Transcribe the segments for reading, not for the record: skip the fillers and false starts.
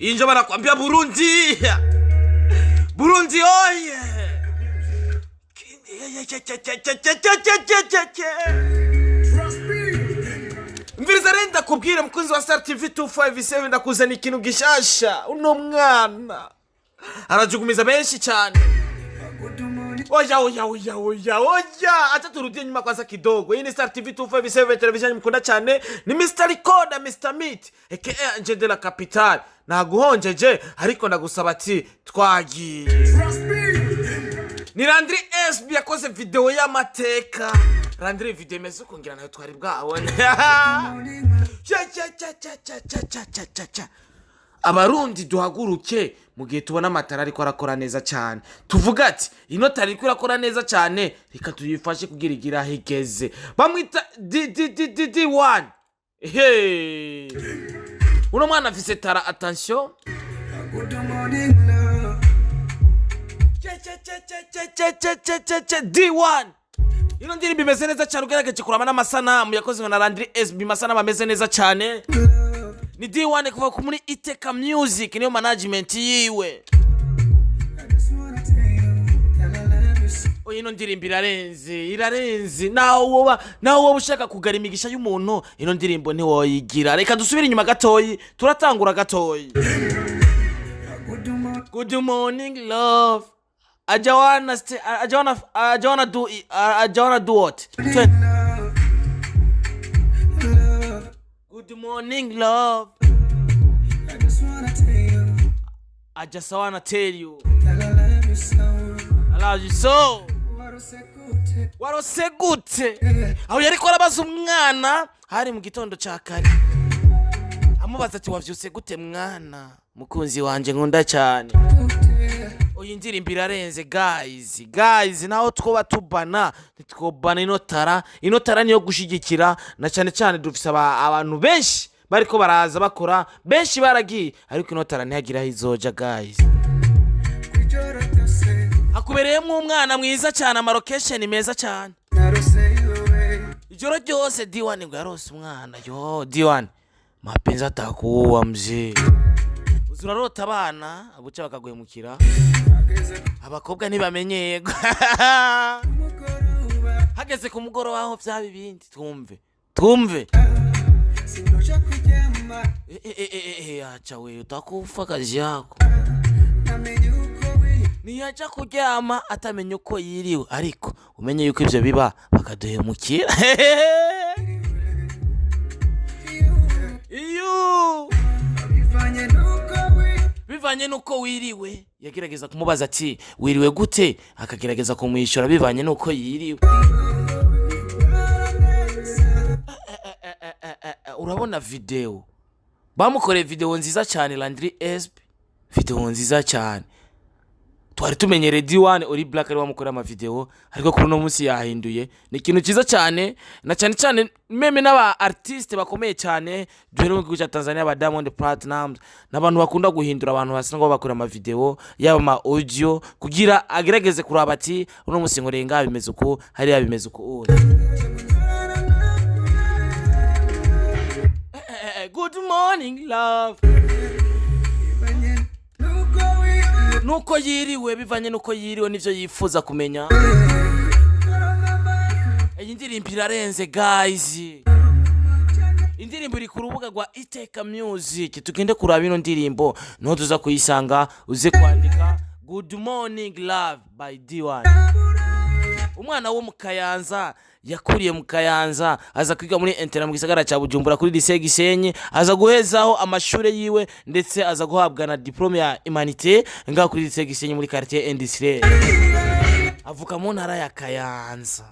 injo barakwambia Burundi. Burundi oye. Mvirizarenda kubwira mkunzi wa Star TV 257 ndakuzana ikintu gishasha. Uno mwana arajugumiza benshi cyane. Oya acha turudie nyuma kwanza kidogo. Hii ni Star TV 257 television mkunda cyane. Ni Mr. Recorder, Mr. Meat aka Angel de la Capitale. Naguhonjeje ariko ndagusaba ati twagiye. Ni Landry SB yakoze video y'amateka. Landry video imeze ukongira nayo twari bwabone. Abarundi duhaguruke mu gihe tubona amatara ariko arakora neza cyane. Tuvuga ati ino tari ariko arakora neza cyane reka tuyifashe kugira higeze. Bamwita D1. Hey. Uno mwana afise tara, attention. Good morning love. D1. Ino ndirimbo imeze neza cyane ugerageje kurama n'amasanamu yakozwe na Landry SB, masanamu ameze neza cyane. Ni D1 kuva ku muri Iteka Music niyo management yiwe. Ino ndirimbo irarenze naho ushaka kugara imigisha y'umuntu ino ndirimbo ntiwoyigira. Reka dusubire inyuma gatoyi turatangura gatoyi. Good morning love. I wanna do what? Good morning love. I just wanna tell you I love you so. Warose gute? Aho yariko arabaza umwana hari mu gitondo ca kare. Amubaza ati wavyuse gute mwana? Mukunzi wanje nkunda cyane. Oyi ndirimbo irarenze guys naho twoba tubana ntitwobana inotara niyo gushigikira na cyane dufise abantu benshi bariko baraza bakora benshi baragiye ariko inotara ntihagira hizoja guys. Akubereyemo umwana mwiza cyane, amarocation meza cyane. Ijoro ryose D1 ngo yarose umwana. Yo D1 mapenzi atakuwa mzee. Uzurarota abana abuca bakaguhemukira. Abakobwa ntibamenyeye. Hageze ku mugoro waho byaba ibindi twumve. Sindoja kujyama. Acha we utakufa kazi yako. Niyacha kujyama atamenye uko yiriwe ariko umenye yuko ivyo biba bakaduhemukira. Iyo bivanye nuko wiriwe yagerageza kumubaza ati wiriwe gute akagerageza kumwishura bivanye nuko yiriwe. Urabona video bamukoreye video nziza cyane Landry SB, video nziza cyane. Twari tumenyere D1 ori Black ari wamukorera ama video ariko kuri no munsi yahinduye. Ni ikintu cyiza cyane na cyane meme n'aba artiste bakomeye cyane duhere mu gihugu cya Tanzania ba Diamond Platinum n'abantu bakunda guhindura abantu basanzwe bakora ama video yaba ama audio kugira agerageze kuraba ati uno munsi ngorenga bimeze uko hari yabimeze uko. Good morning love. Nuko yiriwe bivanye nuko yiriwe nivyo yifuza kumenya. Iyi ndirimbo irarenze guys. Indirimbo iri ku rubuga rwa Iteka Music. Tugende kuraba ino ndirimbo no tuza kuyisanga uze kwandika Good morning love by D1. Umwana wo mu Kayanza yakuriye mu Kayanza aza kwiga muri intera mu Gisagara cya Bujumbura kuri lycée Gisenyi, aza guhezaho amashure yiwe ndetse aza guhabwa na diplome ya humanité ngaho kuri lycée Gisenyi muri quartier industriel. Avuka mu ntara ya Kayanza.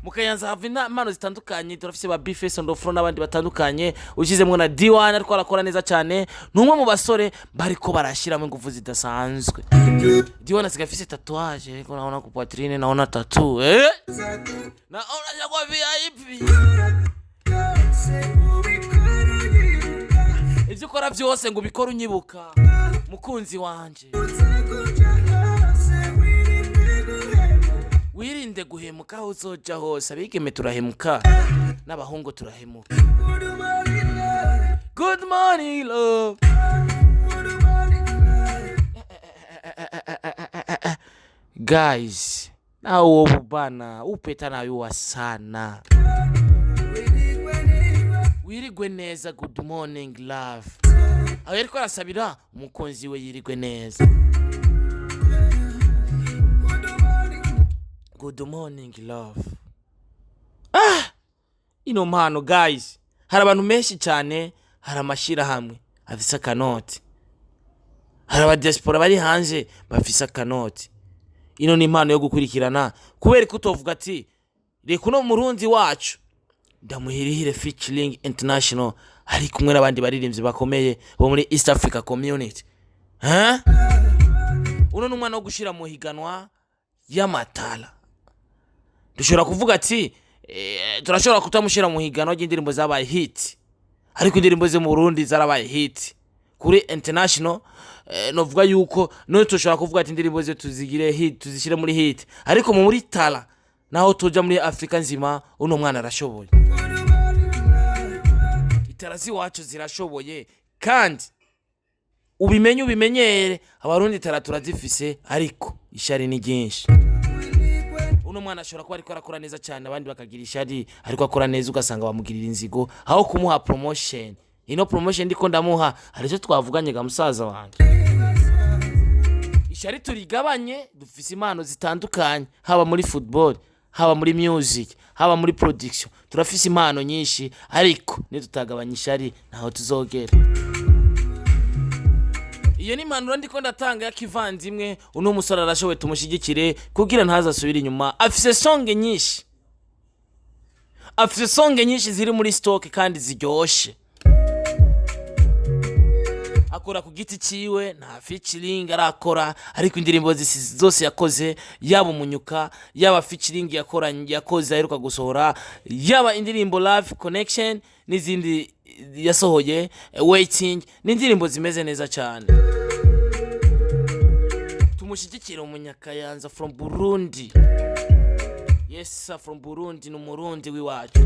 Mu Kayanza havina impano zitandukanye, turafise ba Bifes on the front n'abandi batandukanye. Ukizemwe na D1 ariko arakora neza cyane. Numwe mu basore bariko barashiramo ingufu zidasanzwe. D1 asigafise tatouage ariko naona ku poitrine naona tattoo. Naona jagwa VIP. Ivyo ukora byose ngo bikora unyibuka mukunzi wanje. Wirinde guhemuka uzoja hose, abigeme turahemuka n'abahungu turahemuka. Good morning love. Guys, na uwo bana upeta nayo sana. Wirigwe neza, good morning love. Aho yariko arasabira umukunzi we yirigwe neza. Good morning love. Ino mpano guys, hari abantu menshi cyane, hari amashira hamwe afise akanoti, hari abadiaspora bari hanze bafise akanoti. Ino ni impano yo gukurikirana kubera ko utovuga ati reka uno murundi wacu ndamuhirihire featuring international ari kumwe n'abandi baririmbyi bakomeye bo muri East Africa community. Uno n'umwana wo gushira mu higanwa y'amatala. Dushobora kuvuga ati turashobora kutamushira mu higanwa y'indirimbo zabaye hit, ariko indirimbo ze mu Burundi zarabaye hit kuri international. Novuga yuko none tushobora kuvuga ati indirimbo ze tuzigire hit, tuzishire muri hit, ariko mu muri tala naho tuja muri Afrika nzima uno mwana arashoboye. Itarazi wacu zirashoboye kandi ubimenyere abarundi tara turazifise, ariko ishari ni ryinshi. Uno mwana ashobora kuba ariko arakora neza cyane, abandi bakagira ishari, ariko akora neza ugasanga bamugirira inzigo aho kumuha promotion. Ino promotion ndiko ndamuha arizo twavuganye ga musaza wanjye. Ishari turigabanye, dufise impano zitandukanye, haba muri football, haba muri music, haba muri production. Turafise impano nyinshi, ariko nitutagabanya ishari naho tuzogera. Iyo ni impano ndiko ndatanga ya kivandimwe. Uno musore arashoboye, tumushigikire kugira ntazasubira inyuma. Afise song nyinshi ziri muri stock kandi ziryoshe. Akora ku giti ciwe, nta featuring arakora, ariko indirimbo zose yakoze, yaba umunyuka, yaba featuring yakoze aheruka gusohora, yaba indirimbo Love Connection n'izindi yasohoye, Waiting, n'indirimbo zimeze neza cyane. Tumushigikira umunyakayanza from Burundi. Yes sir, from Burundi, n'umurundi wiwacu.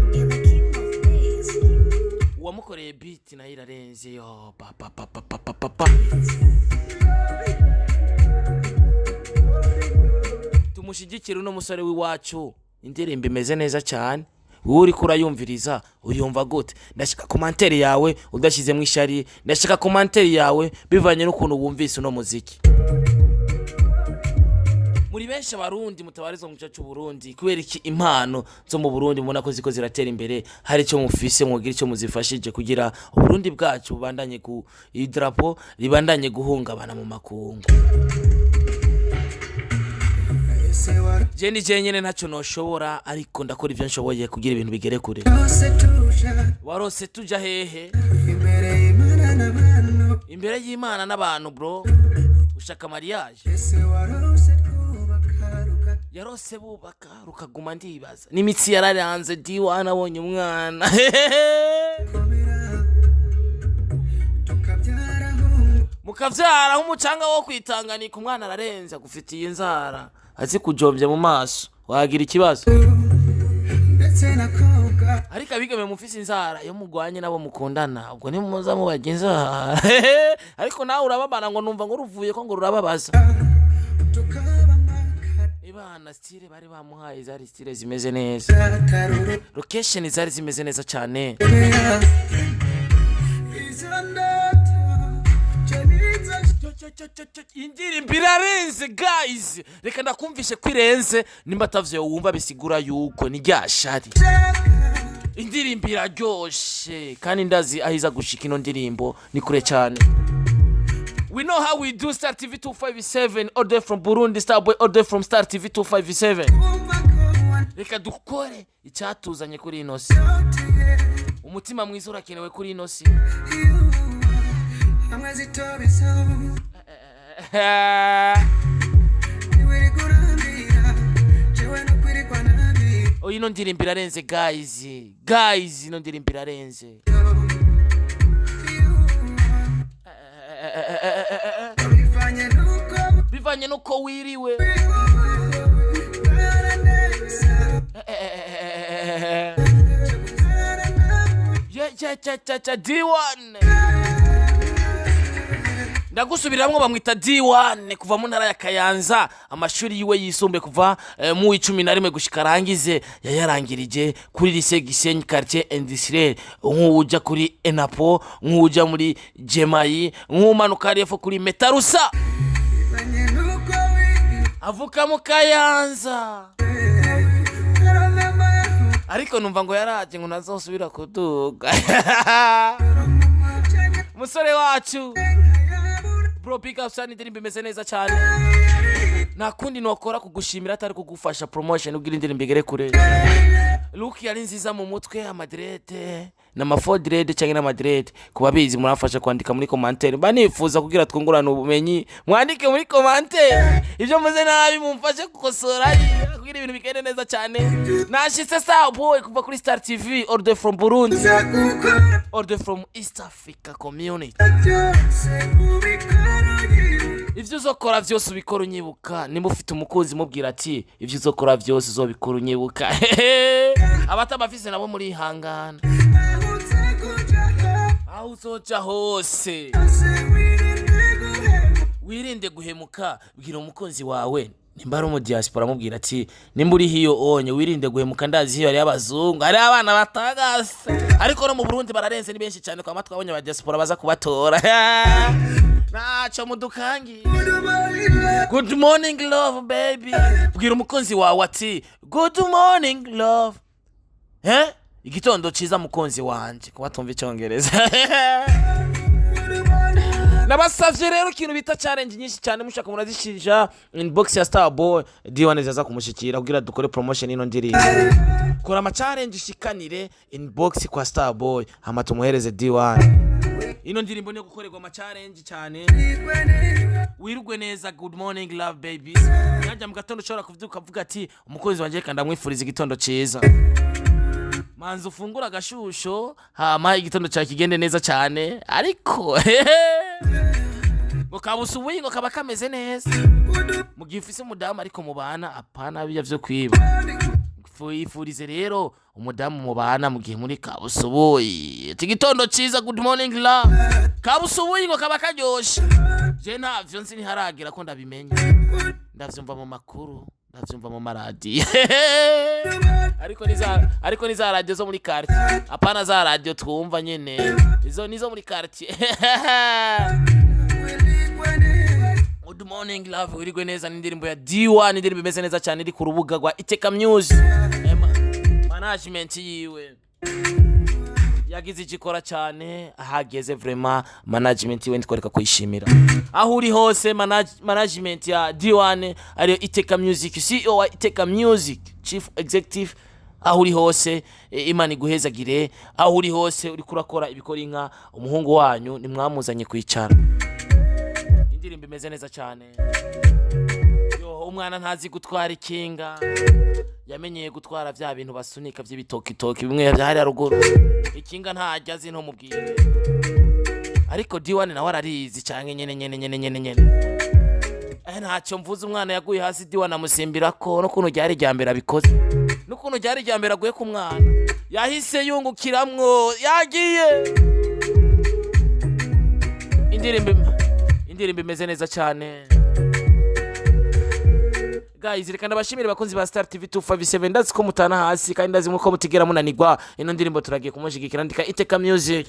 Wamukoreye beat na irarenze yo pa. Tumushigikira uno musore wiwacu, indirimbo imeze neza cyane. Uri kurayumviriza uyumva gute? Ndashaka commentaire yawe udashize mu ishari, ndashaka commentaire yawe bivanye n'ukuntu wumvise uno muziki. Muri benshi abarundi mutabarizo mu cyacu Burundi, kubera iki impano zo mu Burundi mubona ko ziko ziratera imbere, hari cyo mufise mugira cyo muzifashije kugira Uburundi bwacu bubandanye ku idrapo ribandanye guhungabana mu makungu. Je nyene ntacyo noshobora, ariko ndakora ivyo nshoboye kugira ibintu bigere kure. Warose tuja hehe? Imbere y'Imana n'abantu bro. Ushaka mariage? Yarose bubaka rukaguma ndibaza. N'imitsi yararanze diwa nabonye umwana. Mukavyara nk'umucanga wo kwitanganika, umwana ararenza gufitiye inzara. Azi kujombye mu maso, wagira ikibazo. Ariko abigeme mufise inzara yo mugwanye nabo mukundana, ubwo ni muza mu bagenza. Ariko nawe urababana ngo numva ngo ruvuye ko ngo rurababaza. Ibana style bari bamuhaye zari style zimeze neza. Location zari zimeze neza cyane. Indirimbo irarenze guys, reka ndakumvishe kwirenze, nimba tavye wumva bisigura yuko ni ryashari. Indirimbo iraryoshe kandi ndazi ahiza gushika ino ndirimbo ni kure cyane. We know how we do Star TV 257 all day from Burundi, Starboy all day from Star TV 257. Reka dukore icyatuzanye kuri ino si. Umutima mwiza urakenewe kuri ino si. Ino ndirimbo irarenze guys, ino ndirimbo irarenze. Bivanye nuko wiriwe. D1 ndagusubiramwo bamwita D1 kuva mu ntara ya Kayanza amashuri yiwe yisumbe kuva mu 11 gushika arangize yayarangirije kuri lycée Gisenyi quartier industriel nk'uja kuri Enapo nk'uja muri Jemayi nk'umanuka arefo kuri Metarusa avuka mu Kayanza ariko numva ngo yaraje ngo nazosubira kuduga musore wacu bro pick up sani ndirimbo imeze neza cyane nta kundi nokora kugushimira atari kugufasha promotion ubwira indirimbo igere kure look yari nziza mu mutwe amadrete n'amafodrede cyangwa n'amadrete kubabizi murafasha kwandika muri commentaire banifuza kugira twungurana ubumenyi mwandike muri commentaire ibyo muze nabi mumfashe gukosora kugira ibintu bigende neza cyane nashitse sa boy kuva kuri Star TV order from Burundi order from East Africa community ivyo uzokora vyose ubikora unyibuka nimba ufite umukozi mubwira ati ivyo uzokora vyose uzobikora unyibuka abatabafise nabo muri hangana aho uzoja hose wirinde guhemuka bwira umukunzi wawe nimba ari mu diaspora mubwira ati nimba uri hiyo onye wirinde guhemuka ndazi hiyo ari abazungu ari abana batagasa ariko no mu Burundi bararenze ni benshi cyane kwa matwa abonye ba diaspora baza kubatora nacho mudukangi good morning love baby bwira umukunzi wawe ati good morning love igitondo ciza mukunzi wanje kuba tumva icyongereza nabasavye rero ikintu bita challenge nyinshi cyane mushaka murazishija inbox ya Starboy D1 zaza kumushikira kugira dukore promotion ino ndirimbo kora ama challenge shikanire inbox kwa Starboy hama tumuhereze D1 ino ndirimbo ne gukorerwa ama challenge cyane wirugwe neza good morning love baby najya mu gatondo ushobora kuvyuka uvuga ati umukozi wanje kandi amwifuriza igitondo ciza manzi ufungura agashusho hama igitondo cya kigende neza cyane ariko mukabusubuye ngo kaba kameze neza mu gihe ufise umudamu ariko mubana apana biya vyo kwiba ifurize rero umudamu mubana mu gihe muri kabusubuye igitondo ciza good morning love kabusubuye ngo kaba karyoshe je ntavyo nzi ntiharagira ko ndabimenya ndavyumva mu makuru ndavyumva mu maradi ariko niza radio zo muri quartier apana za radio twumva nyene izo nizo muri quartier good morning love wirigwe neza n'indirimbo ya D1 indirimbo imeze neza cyane iri ku rubuga rwa Iteka Music management yiwe yagize igikora cyane ahageze vraiment management yiwe ndikoreka kuyishimira aho uri hose management ya D1 ariyo Iteka Music CEO wa Iteka Music Chief Executive aho uri hose Imana iguhezagire aho uri hose uri kurakora ibikora inka umuhungu wanyu nimwamuzanye kwicara indirimbo imeze neza cyane umwana ntazi gutwara ikinga yamenyeye gutwara vya bintu basunika vy'ibitokitoki bimwe byahari ruguru ikinga ntajya zino mubwire ariko D1 nawe ararizi cyane nyene ntacyo mvuze umwana yaguye hasi D1 amusimbira ko no kuno ryari ryambera bikoze no kuno ryari ryambera aguye ku mwana yahise yungukiramwo yagiye indirimbo imeze neza cyane guys reka ndabashimire bakunzi ba Star TV 257 ndazi ko mutana hasi kandi ndazi ko mutigera munanirwa ino ndirimbo turagiye kumushigikira ndika Iteka Music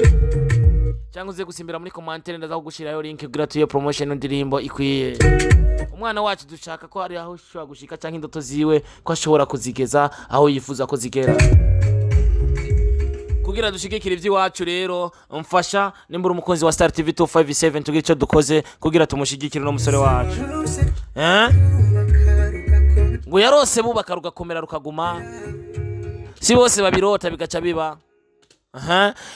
cyangwa uze gusimbira muri commentaire ndaza kugushirayo link kugira tuyo promotion ndirimbo ikwiye umwana wacu dushaka ko ari aho ushobora gushika cyangwa indoto ziwe ko ashobora kuzigeza aho yifuza ko zigera kugira dushigikira iby'iwacu rero mfasha nimbura umukunzi wa Star TV 257 tugira icyo dukoze kugira tumushigikire no musore wacu ngo yarose bubaka rugakomera rukaguma si bose babirota bigaca biba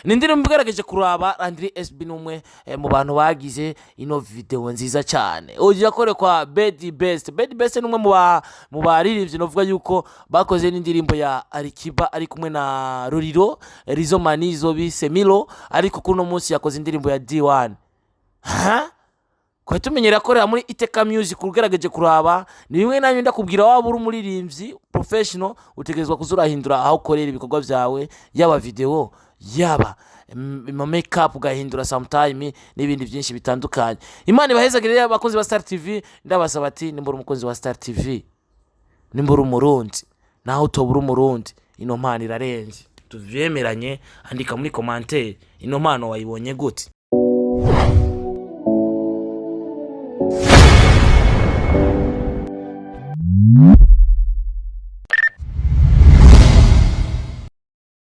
nindirimbo mbigerageje kuraba Landry SB numwe mu bantu bagize ino video nziza cyane ugiye kore kwa Bedi Best numwe mu baririmbyi novuga yuko bakoze n'indirimbo ya Alikiba ari kumwe na Ruriro Rizo Manizo bise Milo ariko kuno munsi yakoze indirimbo ya D1 kwa tumenyera korera muri Iteka Music urugerageje kuraba ni bimwe nanyu ndakubwira waba uri umuririmbyi professional utegezwa kuzurahindura aho ukorera ibikorwa byawe yaba video yaba makeup ugahindura sometime n'ibindi byinshi bitandukanye. Imana ibahezagire abakozi ba Star TV, ndabasaba ati nimbura umukozi wa Star TV, nimbura umurundi naho utobura umurundi, ino mpano irarenze, tuvyemeranye. Andika muri commentaire ino mpano wayibonye gute.